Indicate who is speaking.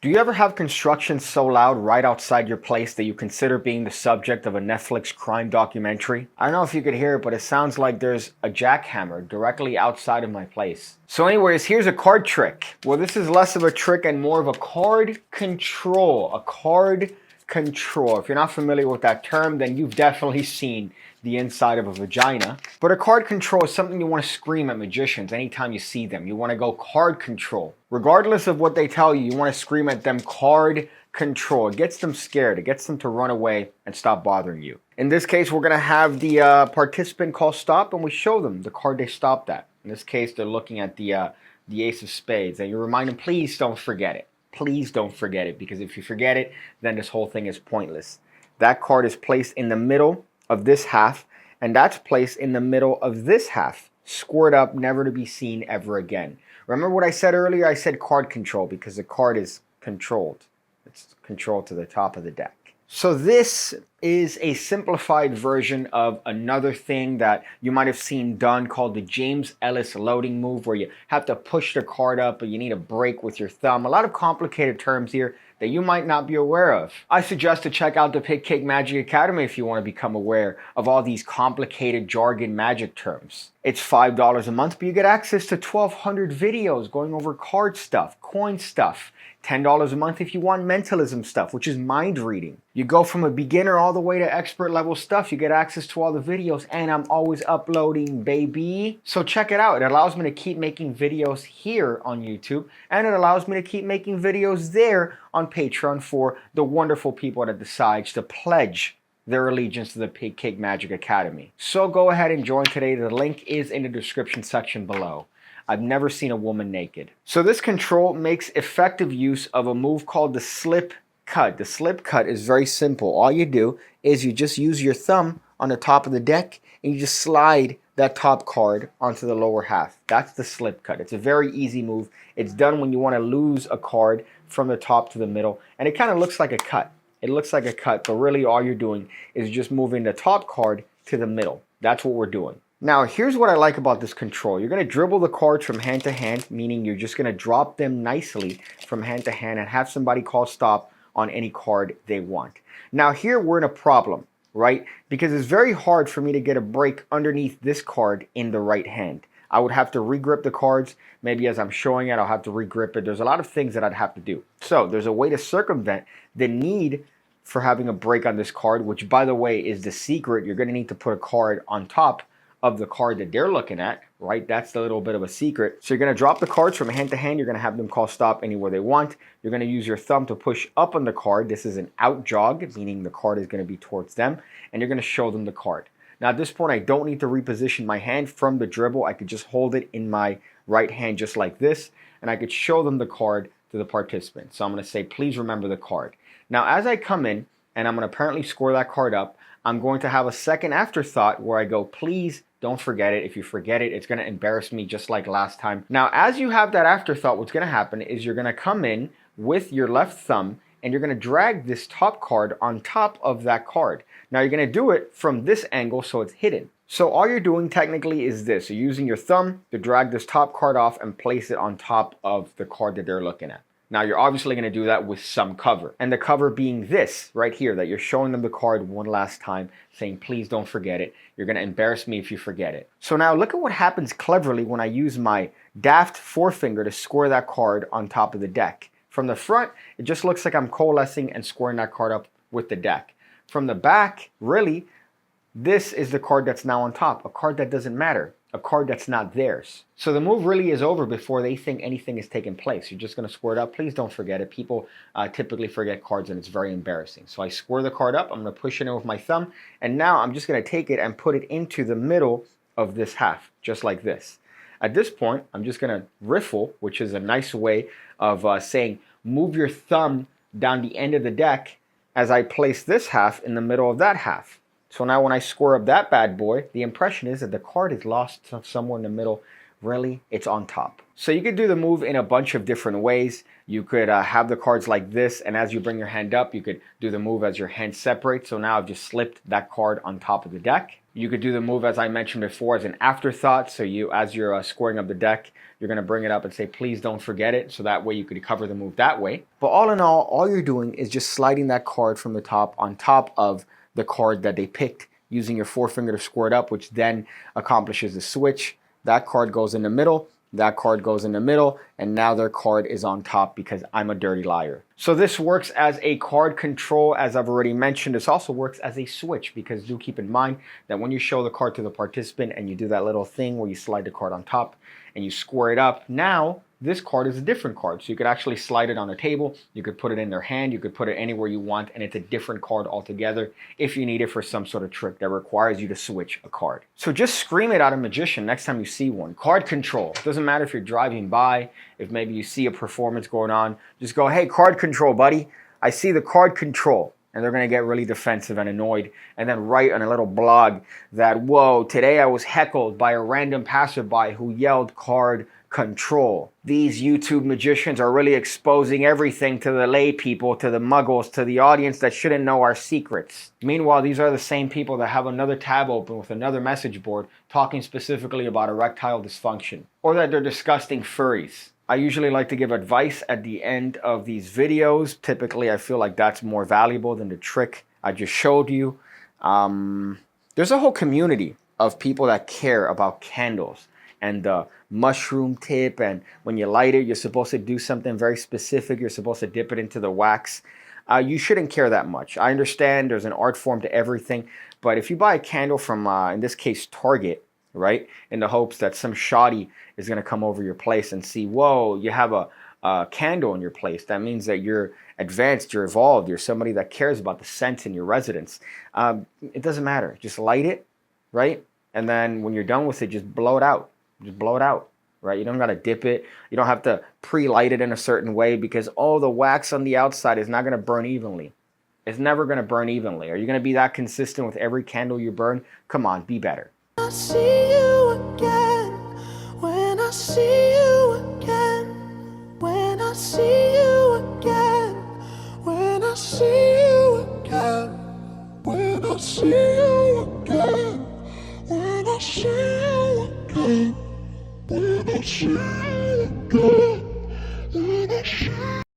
Speaker 1: Do you ever have construction so loud right outside your place that you consider being the subject of a Netflix crime documentary? I don't know if you could hear it, but it sounds like there's a jackhammer directly outside of my place. So anyways, here's a card trick. Well, this is less of a trick and more of a card control. A card control. If you're not familiar with that term, then you've definitely seen the inside of a vagina. But a card control is something you want to scream at magicians anytime you see them. You want to go card control. Regardless of what they tell you, you want to scream at them card control. It gets them scared. It gets them to run away and stop bothering you. In this case, we're going to have the participant call stop, and we show them the card they stopped at. In this case, they're looking at the ace of spades, and you remind them, please don't forget it. Please don't forget it, because if you forget it, then this whole thing is pointless. That card is placed in the middle of this half, and that's placed in the middle of this half, squared up, never to be seen ever again. Remember what I said earlier? I said card control because the card is controlled. It's controlled to the top of the deck. So this is a simplified version of another thing that you might have seen done called the James Ellis loading move, where you have to push the card up, but you need a break with your thumb. A lot of complicated terms here that you might not be aware of. I suggest to check out the PigCake Magic Academy if you want to become aware of all these complicated jargon magic terms. It's $5 a month, but you get access to 1,200 videos going over card stuff, coin stuff. $10 a month if you want mentalism stuff, which is mind reading. You go from a beginner all the way to expert level stuff. You get access to all the videos, and I'm always uploading, baby. So check it out. It allows me to keep making videos here on YouTube, and it allows me to keep making videos there on Patreon for the wonderful people that decides to pledge their allegiance to the PigCake Magic Academy. So go ahead and join today. The link is in the description section below. I've never seen a woman naked. So this control makes effective use of a move called the slip cut. The slip cut is very simple. All you do is you just use your thumb on the top of the deck and you just slide that top card onto the lower half. That's the slip cut. It's a very easy move. It's done when you want to lose a card from the top to the middle, and it kind of looks like a cut. It looks like a cut, but really all you're doing is just moving the top card to the middle. That's what we're doing. Now, here's what I like about this control. You're going to dribble the cards from hand to hand, meaning you're just going to drop them nicely from hand to hand and have somebody call stop on any card they want. Now, here we're in a problem, right? Because it's very hard for me to get a break underneath this card in the right hand. I would have to regrip the cards. Maybe as I'm showing it, I'll have to regrip it. There's a lot of things that I'd have to do. So there's a way to circumvent the need for having a break on this card, which, by the way, is the secret. You're going to need to put a card on top of the card that they're looking at, right? That's a little bit of a secret. So you're going to drop the cards from hand to hand. You're going to have them call stop anywhere they want. You're going to use your thumb to push up on the card. This is an out jog, meaning the card is going to be towards them, and you're going to show them the card. Now at this point, I don't need to reposition my hand from the dribble. I could just hold it in my right hand just like this, and I could show them the card to the participant. So I'm going to say, please remember the card. Now as I come in, and I'm going to apparently score that card up, I'm going to have a second afterthought where I go, please don't forget it. If you forget it, it's going to embarrass me just like last time. Now, as you have that afterthought, what's going to happen is you're going to come in with your left thumb and you're going to drag this top card on top of that card. Now, you're going to do it from this angle so it's hidden. So all you're doing technically is this. You're using your thumb to drag this top card off and place it on top of the card that they're looking at. Now, you're obviously going to do that with some cover. And the cover being this right here, that you're showing them the card one last time, saying, please don't forget it. You're going to embarrass me if you forget it. So now look at what happens cleverly when I use my daft forefinger to square that card on top of the deck. From the front, it just looks like I'm coalescing and squaring that card up with the deck. From the back, really, this is the card that's now on top, a card that doesn't matter. A card that's not theirs. So the move really is over before they think anything is taking place. You're just going to square it up. Please don't forget it. People typically forget cards and it's very embarrassing. So I square the card up. I'm going to push it in with my thumb. And now I'm just going to take it and put it into the middle of this half, just like this. At this point, I'm just going to riffle, which is a nice way of saying move your thumb down the end of the deck as I place this half in the middle of that half. So now when I square up that bad boy, the impression is that the card is lost somewhere in the middle. Really, it's on top. So you could do the move in a bunch of different ways. You could have the cards like this, and as you bring your hand up, you could do the move as your hand separates. So now I've just slipped that card on top of the deck. You could do the move, as I mentioned before, as an afterthought. So as you're squaring up the deck, you're going to bring it up and say, please don't forget it. So that way you could cover the move that way. But all in all you're doing is just sliding that card from the top on top of the card that they picked, using your forefinger to square it up, which then accomplishes the switch. That card goes in the middle. That card goes in the middle, and now their card is on top because I'm a dirty liar. So this works as a card control, as I've already mentioned. This also works as a switch, because do keep in mind that when you show the card to the participant and you do that little thing where you slide the card on top and you square it up, now this card is a different card. So you could actually slide it on a table, you could put it in their hand, you could put it anywhere you want, and it's a different card altogether if you need it for some sort of trick that requires you to switch a card. So just scream it at a magician next time you see one. Card control. Doesn't matter if you're driving by, if maybe you see a performance going on, just go, hey, card control, buddy. I see the card control. And they're going to get really defensive and annoyed, and then write on a little blog that, whoa, today I was heckled by a random passerby who yelled card control. These YouTube magicians are really exposing everything to the lay people, to the muggles, to the audience that shouldn't know our secrets. Meanwhile, these are the same people that have another tab open with another message board talking specifically about erectile dysfunction, or that they're disgusting furries. I usually like to give advice at the end of these videos. Typically, I feel like that's more valuable than the trick I just showed you. There's a whole community of people that care about candles and the mushroom tip, and when you light it, you're supposed to do something very specific. You're supposed to dip it into the wax. You shouldn't care that much. I understand there's an art form to everything, but if you buy a candle from, in this case, Target, right, in the hopes that some shoddy is going to come over your place and see, whoa, you have a candle in your place, that means that you're advanced, you're evolved, you're somebody that cares about the scent in your residence. It doesn't matter. Just light it, right? And then when you're done with it, just blow it out. Just blow it out, right? You don't got to dip it. You don't have to pre-light it in a certain way, because the wax on the outside is not going to burn evenly. It's never going to burn evenly. Are you going to be that consistent with every candle you burn? Come on, be better.
Speaker 2: I see you again, when I see you again, when I see you again, when I see you again, when I see you again, when I see you again, when I see you again.